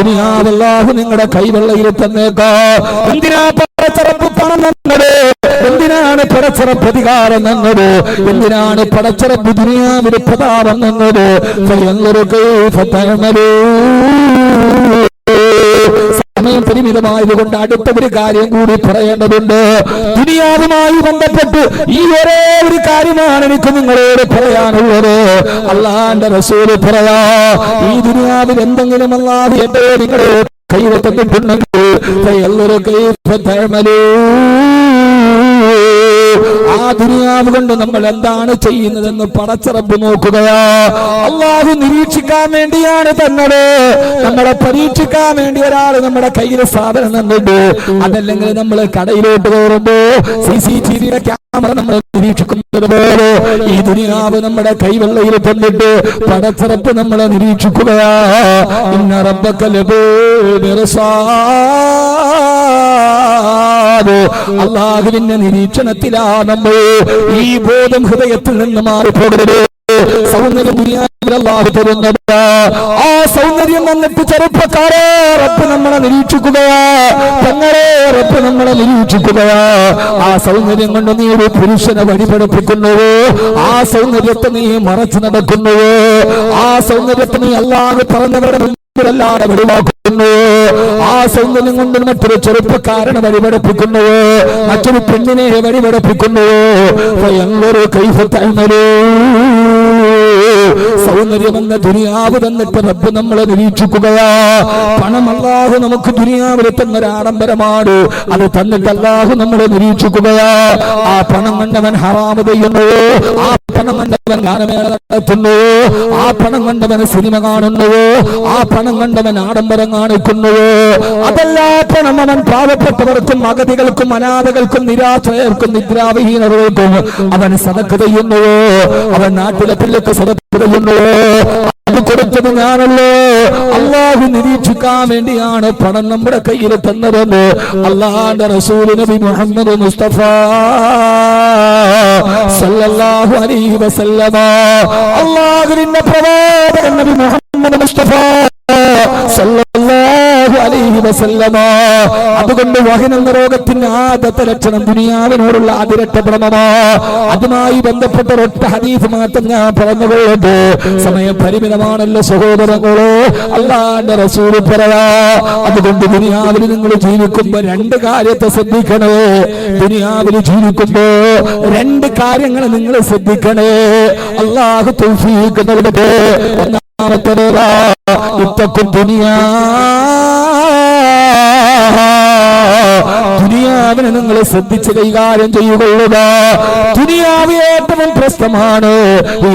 ദുനിയാവ് അല്ലാഹു നിങ്ങളുടെ കൈവെള്ളയിൽ തന്നേക്കാം. എന്തിനാ പടച്ചറപ്പ് പണം തന്നത്? എന്തിനാണ് പടച്ചറപ്പ് അധികാരം തന്നത്? എന്തിനാണ് പടച്ചറപ്പ് ദുനിയാവിന് പ്രതാപം തന്നത്? സമയം പരിമിതമായതുകൊണ്ട് അടുത്ത ഒരു കാര്യം കൂടി പറയേണ്ടതുണ്ട്. ദുനിയാവുമായി ബന്ധപ്പെട്ട് ഈ ഒരേ ഒരു കാര്യമാണ് എനിക്ക് നിങ്ങളോട് പറയാനുള്ളത്. അല്ലാഹുവിന്റെ റസൂല് പറയാ, ഈ ദുനിയാവിൽ എന്തെങ്കിലും അല്ലാഹു എന്റെ നിങ്ങളെ കൈവന്നിട്ടുണ്ടെങ്കിൽ ആ ദുനിയാവ് കൊണ്ട് നമ്മൾ എന്താണ് ചെയ്യുന്നതെന്ന് പടച്ചറബ് നോക്കുകയാ. അല്ലാഹു നിരീക്ഷിക്കാൻ വേണ്ടിയാണ് തന്നത്. നമ്മളെ പരീക്ഷിക്കാൻ വേണ്ടി ഒരാൾ നമ്മുടെ കയ്യിൽ സാധനം തന്നിട്ട്, അതല്ലെങ്കിൽ നമ്മൾ കടയിലോട്ട് കയറുമ്പോ CCTV ക്യാമറ നമ്മൾ നിരീക്ഷിക്കുന്നത് പോലെ ഈ ദുനിയാവ് നമ്മുടെ കൈവെള്ളയിൽ തന്നിട്ട് പടച്ചറബ് നമ്മളെ നിരീക്ഷിക്കുകയാ. ഇന്ന റബ്ബക അല്ലാഹുവിന്റെ നിരീക്ഷണത്തിലാ നമ്മൾ. ഈ ബോധം ഹൃദയത്തിൽ നിന്ന് മാറിപ്പോകരുത്. സൗന്ദര്യം ദുനിയാവിൽ അല്ലാഹു തരുന്നത്. ആ സൗന്ദര്യം വന്നിട്ട് ചെറുപ്പക്കാരെ റബ്ബ് നമ്മളെ നിരീക്ഷിക്കുകയാ. തങ്ങളെ റബ്ബ് നമ്മളെ നിരീക്ഷിക്കുകയാ. ആ സൗന്ദര്യം കൊണ്ട് നീ ഒരു പുരുഷനെ വഴിപഠിപ്പിക്കുന്നുവോ? ആ സൗന്ദര്യത്തെ നീ മറച്ചു നടക്കുന്നുവോ? ആ സൗന്ദര്യത്തെ നീ അല്ലാഹു പറഞ്ഞവരുടെ ല്ലാതെ വെളിവാക്കുന്നു. ആ സൗന്ദര്യം കൊണ്ട് മറ്റൊരു ചെറുപ്പക്കാരനെ വഴിപഠിപ്പിക്കുന്നുവോ? മറ്റൊരു പെണ്ണിനെ വഴിപഠിപ്പിക്കുന്നുവോ? സൗന്ദര്യമെന്ന ദുനിയാവ് തന്നിട്ട് റബ്ബ് നമ്മളെ നിരീക്ഷിക്കുകയാ. പണം അല്ലാഹു നമുക്ക് ദുനിയാവിൽ തന്നൊരു ആഡംബരമാണ്. അത് തന്നിട്ട് അല്ലാഹു നമ്മളെ നിരീക്ഷിക്കുകയാ. ആ പണം കണ്ടവൻ ഹറാമ് ചെയ്യുന്നു. ആ പണം കണ്ടവൻ ഗാനമേള നടത്തുന്നു. ആ പണം കണ്ടവൻ സിനിമ കാണുന്നുവോ? ആ പണം കണ്ടവൻ ആഡംബരം കാണിക്കുന്നുവോ? അതല്ല പണം അവൻ പാവപ്പെട്ടവർക്കും അഗതികൾക്കും അനാഥകൾക്കും നിരാശ്രയർക്കും നിദ്രാവിഹീനർക്കും അവൻ സദഖ ചെയ്യുന്നുവോ? അവൻ നാട്ടിലെ പിള്ളക്ക് സദഖ ചെയ്യുന്നുവോ? അത് കൊടുത്തത് ഞാനല്ലോ. അല്ലാഹു നിരീക്ഷിക്കാൻ വേണ്ടിയാണ് പണം നമ്മുടെ കയ്യിൽ തന്നതെന്ന് അല്ലാഹുവിന്റെ റസൂൽ നബി മുഹമ്മദ് മുസ്തഫ സല്ലല്ലാഹു അലൈഹി വസല്ലമ, അല്ലാഹുവിന്റെ പ്രവാചകൻ നബി മുഹമ്മദ് മുസ്തഫ സല്ലല്ലാഹു അലൈഹി വസല്ലമ. അതുകൊണ്ട് വഹൻ എന്ന രോഗത്തിന്റെ ആദ്യത്തെ ലക്ഷണം ദുനിയാവിനോടുള്ള അതിരട്ട ഭ്രമമാ. അതുമായി ബന്ധപ്പെട്ട ഒറ്റ ഹദീസ് മാത്രം ഞാൻ പറഞ്ഞുകൊള്ളത്. സമയം പരിമിതമാണല്ലോ സഹോദരങ്ങളോ. അല്ലാഹുവിന്റെ റസൂൽ പറയാ, അതുകൊണ്ട് ദുനിയാവിൽ നിങ്ങൾ ജീവിക്കുമ്പോ രണ്ട് കാര്യത്തെ ശ്രദ്ധിക്കണേ. ദുനിയാവിൽ ജീവിക്കുമ്പോ രണ്ട് കാര്യങ്ങൾ നിങ്ങൾ ശ്രദ്ധിക്കണേ. അല്ലാഹു തൗഫീഖ് നൽകട്ടെ. ദുനിയാവിനെ നിങ്ങൾ ശ്രദ്ധിച്ച് കൈകാര്യം ചെയ്യുകൊള്ളുക. ദുനിയാവ് ഏറ്റവും പ്രശ്നമാണ്. ഈ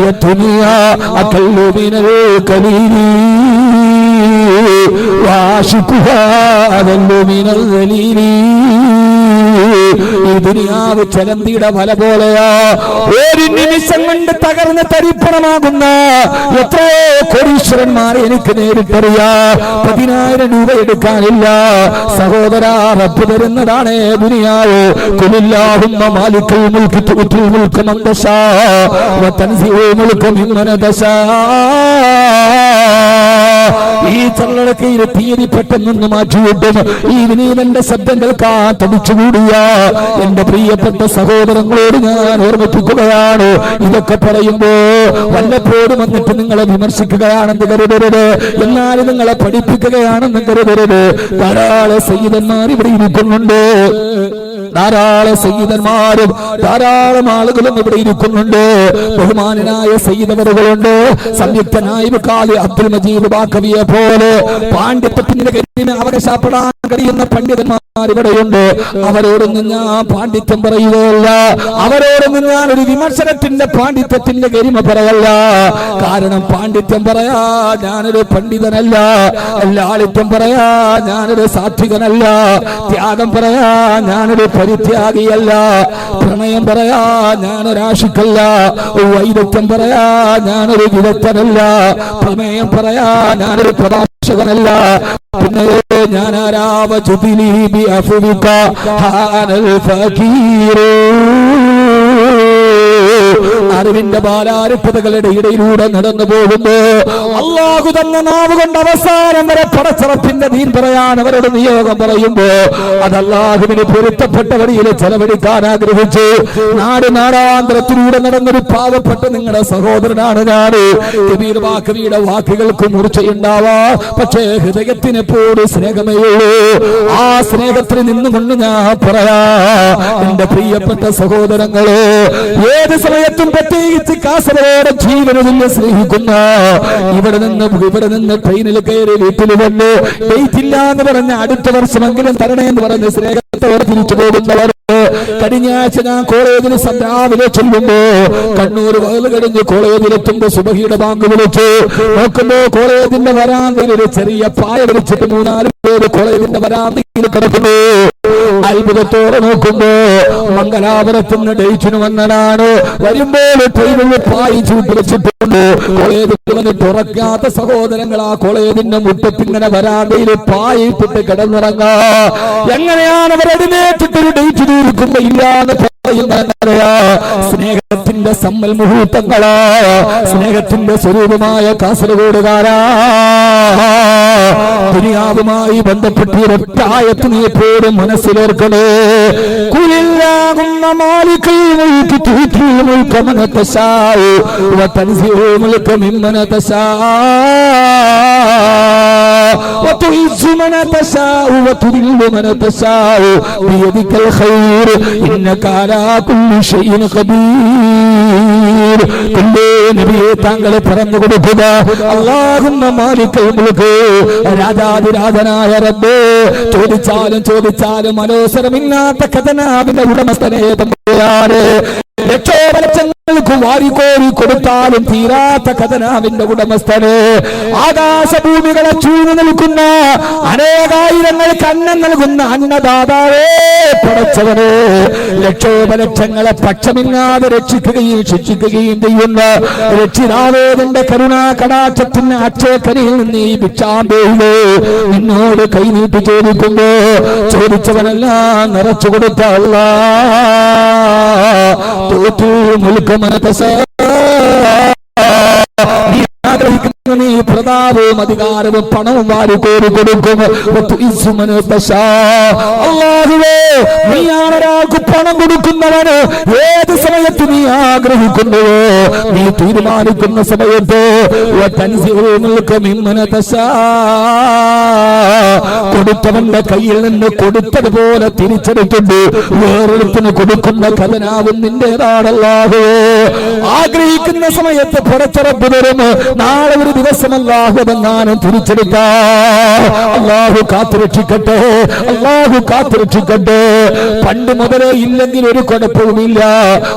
ദുനിയാവ് ചലന്തിയുടെ വല പോലെയാ. ഒരു നിമിഷം കൊണ്ട് തകർന്ന് തരിപ്പണമാകുന്ന എത്രയോ കോടീശ്വരന്മാരെ എനിക്ക് നേരിട്ടറിയാ. 10,000 രൂപ എടുക്കാനില്ല സഹോദരാ. റബ്ബ് തരുന്നതാണ് ദുനിയാവ്. ഖുലില്ലാഹുമ്മ മാലിക്കൽ മുൽകി തുഅ്തിൽ മുൽക മൻ തശാ വ തൻസിഉൽ മുൽക മിമ്മൻ തശാ. ഈ ചള്ളടക്കയിൽ തീയതി പെട്ടെന്ന് മാറ്റിവിട്ടും ഈ വിനീതന്റെ ശബ്ദം കേൾക്കാൻ തടിച്ചുകൂടിയ എന്റെ പ്രിയപ്പെട്ട സഹോദരങ്ങളോട് ഞാൻ ഓർമ്മിപ്പിക്കുകയാണ്. ഇതൊക്കെ പറയുമ്പോ വല്ലപ്പോഴും വന്നിട്ട് നിങ്ങളെ വിമർശിക്കുകയാണെന്ന് കരുതരുത്. എന്നാൽ നിങ്ങളെ പഠിപ്പിക്കുകയാണെന്ന് കരുതരുത്. ധാരാളം സയ്യിദന്മാർ ഇവിടെ ഇരിക്കുന്നുണ്ട്. ധാരാളം സയ്യിദന്മാരും ധാരാളം ആളുകളും ഇവിടെ ഇരിക്കുന്നുണ്ട്. ബഹുമാനനായ സയ്യിദവറുകളുണ്ട്. സംയുക്തനായ ഖാദി അബ്ദുൽ മജീദ് ബാക്കവിയെ പോലെ പാണ്ഡിത്യത്തിന്റെ കരിമ അവകാശപ്പെടാൻ കഴിയുന്ന പണ്ഡിതന്മാർ ഇവിടെയുണ്ട്. അവരോടൊന്നും ഞാൻ പാണ്ഡിത്യം പറയുകയല്ല. അവരോടൊന്നും ഞാൻ ഒരു വിമർശനത്തിന്റെ പാണ്ഡിത്യത്തിന്റെ കരിമ പറയല്ല. കാരണം പാണ്ഡിത്യം പറയാ ഞാനൊരു പണ്ഡിതനല്ല. ലാളിത്യം പറയാ ഞാനൊരു സാത്വികനല്ല. ത്യാഗം പറയാ ഞാനൊരു പരിത്യാഗിയല്ല. പ്രണയം പറയാ ഞാനൊരാശിക്കല്ല. വൈദഗ്ധ്യം പറയാ ഞാനൊരു വിദഗ്ധനല്ല. പ്രമേയം പറയാ ഞാനൊരു പ്രഭാഷകനല്ല. പിന്നെ ഞാനാരാവ ജുബിലി അഫ്രിക്ക ഹാനൽ ഫഖീർ അറിവിന്റെ ബാലാരിപ്പതകളുടെ ഇടയിലൂടെ നടന്നു പോകുമ്പോ അള്ളാഹു തന്ന നാവ് കൊണ്ട് അവസാനം വരെ പടച്ചറപ്പിന്റെ ദീൻ പറയാൻ അവരുടെ നിയോഗം പറയുമ്പോ അത് അള്ളാഹുവിന് പൊരുത്തപ്പെട്ട വഴിയിൽ ചെലവഴിക്കാൻ ആഗ്രഹിച്ചു നാടാന്തരത്തിലൂടെ നടന്നൊരു പാവപ്പെട്ട നിങ്ങളുടെ സഹോദരനാണ് ഞാന്. കബീർ വാക്കുകൾക്ക് മൂർച്ചയുണ്ടാവാ, പക്ഷേ ഹൃദയത്തിന് എപ്പോഴും സ്നേഹമേ ഉള്ളൂ. ആ സ്നേഹത്തിൽ നിന്നുകൊണ്ട് ഞാൻ പറയാ, എന്റെ പ്രിയപ്പെട്ട സഹോദരങ്ങളെ, ഏത് സമയത്തും പ്രത്യേകിച്ച് കാസർഗോഡ് ജീവനതുല്യ സ്നേഹിക്കുന്ന ഇവിടെ നിന്ന് ട്രെയിനിൽ കയറി വീട്ടിൽ വന്ന് ഡേറ്റ് ഇല്ല എന്ന് പറഞ്ഞ അടുത്ത വർഷമെങ്കിലും തരണേ എന്ന് പറഞ്ഞ് സ്നേഹത്തോടെ തിരിച്ചു പോകുന്നവർ. കഴിഞ്ഞ ആഴ്ച ഞാൻ കോളേജിൽ രാവിലെ ചെല്ലുമ്പോ കണ്ണൂർ വയല് കഴിഞ്ഞ് കോളേജിലെത്തുമ്പോ സുബഹിയുടെ ബാങ്ക് വിളിച്ചു നോക്കുമ്പോ കോളേജിന്റെ വരാന്തയിൽ ഒരു ചെറിയ പായ വിളിച്ചിട്ട് 3-4 പേര് കോളേജിന്റെ വരാന്തയിൽ കിടക്കുന്നു. അത്ഭുതത്തോടെ നോക്കുമ്പോ മംഗലാപുരത്തുനിന്ന് ഡേറ്റിന് വന്നതാണ്. വരുമ്പോൾ ട്രെയിനിൽ പായി ചൂട്ടിവെച്ചിട്ടുണ്ട്. കോളേജിൽ വന്ന് തുറക്കാത്ത സഹോദരങ്ങൾ ആ കോളേജിന്റെ മുറ്റത്തിങ്ങനെ വരാന്തയിൽ പായിട്ടിട്ട് കിടന്നിറങ്ങാ. എങ്ങനെയാണ് അവർ എഴുന്നേറ്റിട്ടൊരു ഡേറ്റ് തീർക്കുമ്പോ ഇല്ലാന്ന് പറയുന്നറിയാ? സ്നേഹത്തിന്റെ സമ്മൽ മുഹൂർത്തങ്ങളാ, സ്നേഹത്തിന്റെ സ്വരൂപമായ കാസർഗോഡുകാരാ. ദുനിയാവുമായി ബന്ധപ്പെട്ട് ഒറ്റായത്ത് നീ എപ്പോഴും മനസ്സിലേർക്കണേ. കുലില്ലാഹുമ്മ മാലിക്കൽ മുൽകി തുഅ്തിൽ മുൽക മൻ തശാഉ വതൻസിഉ മുൽക മിമ്മൻ തശാഉ وتعز من تشاء وتذل من تشاء بيدك الخير إنك على كل شيء قدير. നബിയെ താങ്കളെ പറഞ്ഞു കൊടുക്കുക, അല്ലാഹുമ്മ മാലിക്കൽ മുൽക്, രാജാധിരാജനായ റബ്ബേ, ചോദിച്ചാലും അലോസരമില്ലാത്ത ഖജനാവിന്റെ ഉടമസ്ഥനെ തമ്പുരാനെ, ലക്ഷോപലക്ഷങ്ങൾക്ക് വാരിക്കോരി കൊടുത്താലും തീരാത്ത ഖജനാവിന്റെ ഉടമസ്ഥനെ, ആകാശഭൂമികളെ ചൂഴ്ന്നു നിൽക്കുന്ന അനേകായിരങ്ങൾക്ക് അന്നം നൽകുന്ന അന്നദാതാവേ, പടച്ചവനെ, ലക്ഷോപലക്ഷങ്ങളെ പക്ഷമില്ലാതെ രക്ഷിക്കുകയും ശിക്ഷിക്കുകയും ചെയ്യുന്ന രക്ഷിതാവേ, നിന്റെ കരുണാ കടാക്ഷത്തിന് അക്ഷയക്കരിയിൽ നിന്ന് ഈ ഭിക്ഷാന്തയില് നിന്നോട് കൈനീട്ടി ചോദിക്കുമ്പോ ചോദിച്ചവനെല്ലാം നിറച്ചു കൊടുത്ത അല്ലാഹ് നീ പ്രതാപവും അധികാരവും പണവും വാരിക്കോരി കൊടുക്കും. അല്ലാഹുവേ, നീയാണ് ഒരാൾക്ക് പണം കൊടുക്കുന്നവന്. ഏത് സമയത്ത് നീ ആഗ്രഹിക്കുന്നുവോ, നീ തീരുമാനിക്കുന്ന സമയത്ത് കൊടുത്തവന്റെ കയ്യിൽ നിന്ന് കൊടുത്തതുപോലെ തിരിച്ചെടുത്തിട്ട് വേറൊരുത്തിന് കൊടുക്കുന്ന ഖജനാവും നിന്റേതാണല്ലാഹുവേ. ആഗ്രഹിക്കുന്ന സമയത്ത് പുറത്തിറപ്പ് തരും. നാളെ ഒരു ദിവസം അല്ലാഹുവെങ്ങാനും തിരിച്ചെടുത്താ അല്ലാഹു കാത്തുരക്ഷിക്കട്ടെ, അല്ലാഹു കാത്തുരക്ഷിക്കട്ടെ. പണ്ട് മുതലേ ഇല്ലെങ്കിൽ ഒരു കുഴപ്പവുമില്ല,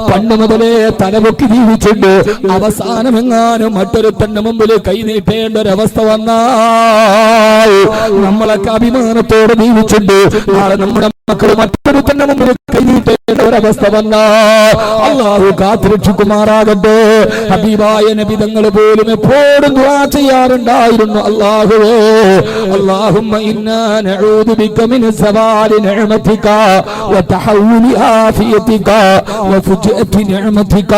പണ്ട് മുതലേ തലപൊക്കി ജീവിച്ചിട്ട് അവസാനം എങ്ങാനും മറ്റൊരുത്തന്റെ മുമ്പിൽ കൈനീട്ടേണ്ട ഒരവസ്ഥ വന്നാൽ നമ്മളൊക്കെ അഭിമാനത്തോടെ ജീവിച്ചിട്ട് നാളെ നമ്മുടെ മക്കൾ മറ്റൊരുത്തന്റെ മുമ്പിൽ കൈനീട്ടേണ്ട ഒരവസ്ഥ വന്നാൽ അല്ലാഹു കാത്തുരക്ഷിക്കുമാറാകട്ടെ. ഹബീബായ നബി തങ്ങൾ പോലും എപ്പോഴും ദുആ ചെയ്യാറുണ്ടായിരുന്നു, അല്ലാഹുവേ, അല്ലാഹുമ്മ ഇന്നാ നഊദു ബിക മിൻ സവാലി നിഅമതിക വതഹവ്വുലി ആഫിയതിക വഫുജ്അതി നിഅമതിക.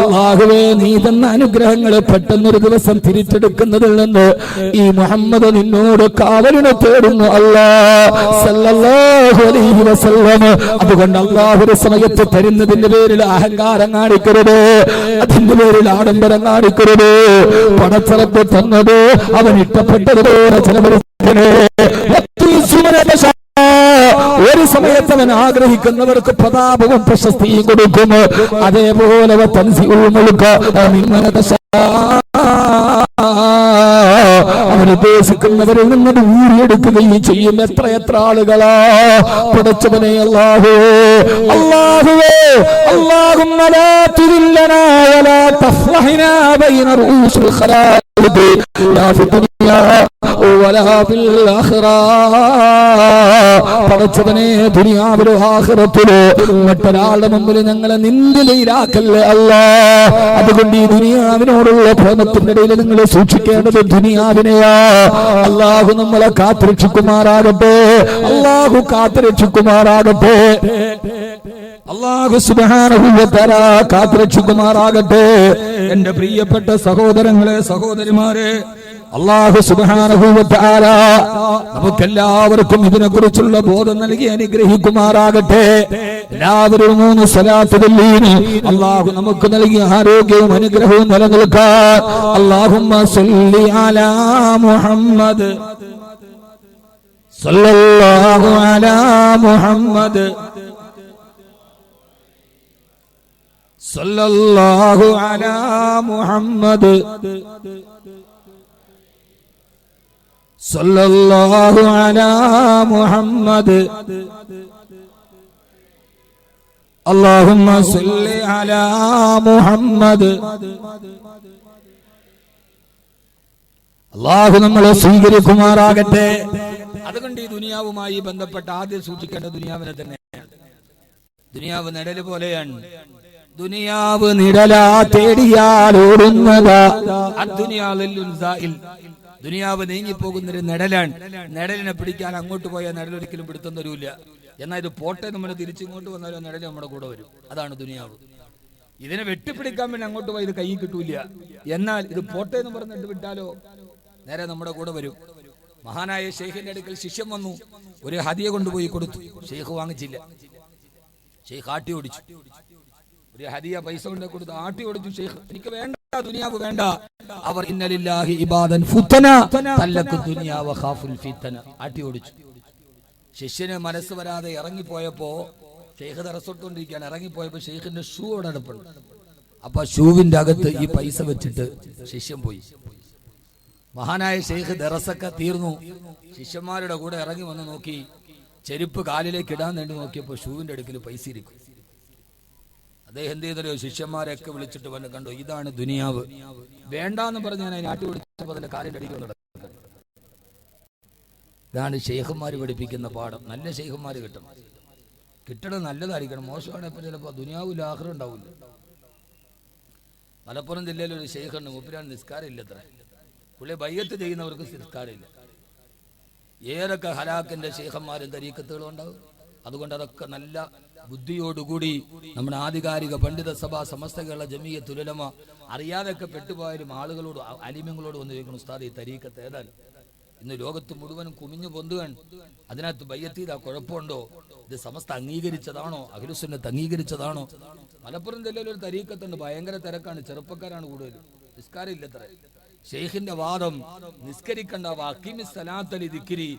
അല്ലാഹുവേ, നീ തന്ന അനുഗ്രഹങ്ങൾ പെട്ടെന്നൊരു ദിവസം തിരിച്ചെടുക്കുന്നതിൽ നിന്ന് ഈ മുഹമ്മദ് നിന്നോട് കാവലിനെ തേടുന്നു അല്ലാഹ് സല്ലല്ലാഹു അലൈഹി വസല്ലം. അതുകൊണ്ട് അല്ലാഹു ഒരു സമയത്ത് തരുന്നതിന്റെ പേരിൽ അഹങ്കാരം കാണിക്കരുത്, അതിന്റെ പേരിൽ ആഡംബരം കാണിക്കരുത്. പടച്ചറപ്പ് തന്നത് അവൻ ഇഷ്ടപ്പെട്ടതുപോലെ ചെലവഴിക്കണേ. ഒരു സമയത്ത് അവൻ ആഗ്രഹിക്കുന്നവർക്ക് പ്രതാപവും പ്രശസ്തിയും കൊടുക്കും. അതേപോലെ അവൻ ഉദ്ദേശിക്കുന്നവരിൽ നിന്നത് ഊരിയെടുക്കുകയും ചെയ്യും. എത്ര ആളുകളാ പടച്ചവനെ. അല്ലാഹുവേ, അല്ലാഹുമ്മ ലാ തുദില്ലനാ വലാ തഫ്ളഹ്നാ ബൈന റൂസിൽ ഖലായിഖ് ലാ ഫി ദുനിയാ വലാ ഫിൽ ആഖിറ. പടച്ചവനെ, ദുനിയാവിലോ ആഖിറത്തിലോ മറ്റൊരാളുടെ മുമ്പിൽ ഞങ്ങളെ നിന്ദിതയിലാക്കല്ലേ അല്ലാഹ്. അതുകൊണ്ട് ഈ ദുനിയാവിനോടുള്ള പ്രേമത്തിന്റെ ഇടയിൽ നിങ്ങൾ സൂക്ഷിക്കേണ്ടത് ദുനിയാവിനെയാ. അല്ലാഹു നമ്മളെ കാത്തുരക്ഷിക്കുമാറാകട്ടെ, അല്ലാഹു കാത്തുരക്ഷിക്കുമാറാകട്ടെ. അല്ലാഹു സുബ്ഹാനഹു വ തആല കാത്തുരക്ഷിക്കുമാറാകട്ടെ. എന്റെ പ്രിയപ്പെട്ട സഹോദരങ്ങളെ, സഹോദരിമാരെ, അല്ലാഹു സുബ്ഹാനഹു വ തആല നമുക്കെല്ലാവർക്കും ഇതിനെക്കുറിച്ചുള്ള ബോധം നൽകി അനുഗ്രഹിക്കുമാറാകട്ടെ. എല്ലാവരും 3 സ്വലാത്ത് ചൊല്ലീന് അല്ലാഹു നമുക്ക് നൽകിയ ആരോഗ്യവും അനുഗ്രഹവും നിലനിൽക്കാൻ. അല്ലാഹുമ്മ സ്വല്ലി അലാ മുഹമ്മദ് സല്ലല്ലാഹു അലാ മുഹമ്മദ് സല്ലല്ലാഹു അലാ മുഹമ്മദ് സല്ലല്ലാഹു അലാ മുഹമ്മദ് അല്ലാഹുമ്മ സല്ലി അലാ മുഹമ്മദ്. അല്ലാഹു നമ്മളെ സ്വീകരിക്കുമാറാകട്ടെ. അതുകൊണ്ട് ഈ ദുനിയാവുമായി ബന്ധപ്പെട്ട ആദ്യം സൂക്ഷിക്കേണ്ട ദുനിയാവിനെ തന്നെയാണ്. ദുനിയാവ് നിഴല് പോലെയാണ്. ദുനിയാവ് നിഴലാ തേടിയാൽ ഓടുന്നതാ. ദുനിയാവ് നീങ്ങിപ്പോകുന്നൊരു നിഴലാണ്. നിഴലിനെ പിടിക്കാൻ അങ്ങോട്ട് പോയാൽ നിഴൽ ഒരിക്കലും പിടുത്തം തരൂല്ല. എന്നാൽ ഇത് പോട്ടെ നമ്മൾ തിരിച്ചിങ്ങോട്ട് വന്നാലും നിഴൽ നമ്മുടെ കൂടെ വരും. അതാണ് ദുനിയാവ്. ഇതിനെ വെട്ടിപ്പിടിക്കാൻ വേണ്ടി അങ്ങോട്ട് പോയി ഇത് കൈ കിട്ടൂല. എന്നാൽ ഇത് പോട്ടെ എന്ന് പറഞ്ഞിട്ട് വിട്ടാലോ നേരെ നമ്മുടെ കൂടെ വരും. മഹാനായ ഷെയ്ഖിന്റെ അടുക്കൽ ശിഷ്യം വന്നു. ഒരു ഹദിയ കൊണ്ടുപോയി കൊടുത്തു. ഷെയ്ഖ് വാങ്ങിച്ചില്ല. ഷെയ്ഖ് ആട്ടി ഓടിച്ചു. ഒരു ഹദിയ പൈസ കൊണ്ട് കൊടുത്ത് ആട്ടി ഓടിച്ചു. ഷെയ്ഖ് എനിക്ക് വേണ്ട, ദുനിയാവ് വേണ്ട. അവർ ഇന്നലില്ലാഹി ഇബാദൻ ഫുതന തല്ലഖു ദുനിയ വഖാഫുൽ ഫിതന ആട്ടി ഓടിച്ചു. ശിഷ്യന് മനസ്സ് വരാതെ ഇറങ്ങിപ്പോയപ്പോ ഷെയ്ഖ് തറസോട്ടുകൊണ്ടിരിക്കുകയാണ്. ഇറങ്ങിപ്പോയപ്പോ ഷെയ്ഖിന്റെ ഷൂ അവിടെ അടുപ്പുണ്ട്. അപ്പൊ ഷൂവിന്റെ അകത്ത് ഈ പൈസ വെച്ചിട്ട് ശിഷ്യൻ പോയി. മഹാനായ ഷെയ്ഖ് ദറസൊക്കെ തീർന്നു. ശിഷ്യന്മാരുടെ കൂടെ ഇറങ്ങി വന്ന് നോക്കി. ചെരുപ്പ് കാലിലേക്ക് ഇടാൻ വേണ്ടി നോക്കിയപ്പോ ഷൂവിന്റെ അടുക്കൽ പൈസ ഇരിക്കും. അദ്ദേഹം എന്ത് ചെയ്തല്ലോ, ശിഷ്യന്മാരെയൊക്കെ വിളിച്ചിട്ട് വന്ന് കണ്ടു, ഇതാണ് ദുനിയാവ്. വേണ്ടാന്ന് പറഞ്ഞ് ഞാൻ നാട്ടി പിടിച്ചപ്പോ അതിന്റെ കാലിന്റെ അടിയിൽ നടക്കുന്നത്. ഇതാണ് ഷെയ്ഖന്മാര് പഠിപ്പിക്കുന്ന പാഠം. നല്ല ഷെയ്ഖന്മാര് കിട്ടണം. കിട്ടണം നല്ലതായിരിക്കണം. മോശമാണ് ഇപ്പൊ ചിലപ്പോ ദുനിയാവിൽ ആഖിറ ഉണ്ടാവില്ല. മലപ്പുറം ജില്ലയിൽ ഒരു ഷെയ്ഖുണ്ട്. മുപ്പിനാണ് നിസ്കാരം ഇല്ലത്ര. പുള്ളി ബയ്യത്ത് ചെയ്യുന്നവർക്ക് നിസ്കാരമില്ല. ഏതൊക്കെ ഹലാക്കിന്റെ ഷെയ്ഖന്മാരും തരീക്കത്തുകളും ഉണ്ടാവും. അതുകൊണ്ട് അതൊക്കെ നല്ല ബുദ്ധിയോടുകൂടി നമ്മുടെ ആധികാരിക പണ്ഡിത സഭ സമസ്ത കേരള ജമിയത്തുൽ ഉലമ അറിയാതൊക്കെ പെട്ടുപോയാലും ആളുകളോട് അലിമ്യങ്ങളോട് വന്ന് ചോദിക്കണം, ഉസ്താദ് ഈ തരീക്കത്ത് ഏതാണ്? ഇന്ന് ലോകത്ത് മുഴുവനും കുമിഞ്ഞു പൊന്തുകയാണ്. അതിനകത്ത് ബയ്യത്ത് കുഴപ്പമുണ്ടോ? ഇത് സമസ്ത അംഗീകരിച്ചതാണോ? അഹ്ലുസുന്നത്ത് അംഗീകരിച്ചതാണോ? മലപ്പുറം ജില്ലയിൽ ഒരു തരീക്കത്തുണ്ട്. ഭയങ്കര തിരക്കാണ്. ചെറുപ്പക്കാരാണ് കൂടുതൽ. നിസ്കാരം ഇല്ലത്ര. ഷെയ്ഖിന്റെ വാദം നിസ്കരിക്കണ്ട, വഖീമിസ് സലാത്ത ലിദിക്രി,